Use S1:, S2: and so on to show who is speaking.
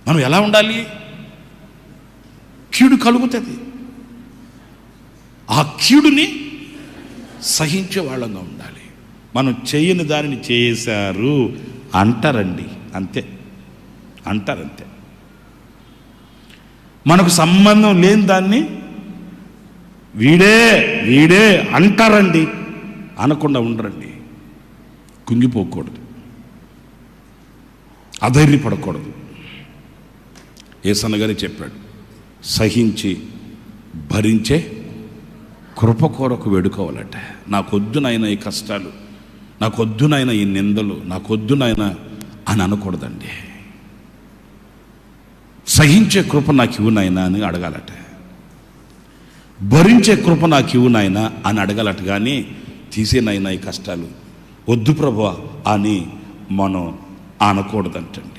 S1: మనం ఎలా ఉండాలి? కీడు కలుగుతుంది, ఆ కీడుని సహించే వాళ్ళంగా ఉండాలి. మనం చేయని దానిని చేశారు అంటారండి, అంతే అంటారంతే. మనకు సంబంధం లేని దాన్ని వీడే వీడే అంటారండి, అనకుండా ఉండరండి. కుంగిపోకూడదు, అధైర్యపడకూడదు. యేసన్న గారు చెప్పాడు, సహించి భరించే కృప కొరకు వేడుకోవాలట. నాకొద్దు నాయన ఈ కష్టాలు, నాకొద్దు నాయన ఈ నిందలు, నాకొద్దు నాయన అని అనకూడదండి. సహించే కృప నాకు ఇవ్వు నాయన అని అడగాలట. భరించే కృప నాకు ఇవ్వు నాయన అని అడగాలట. కానీ తీసేనైనా ఈ కష్టాలు వద్దు ప్రభువా అని మనం అనకూడదంటండి.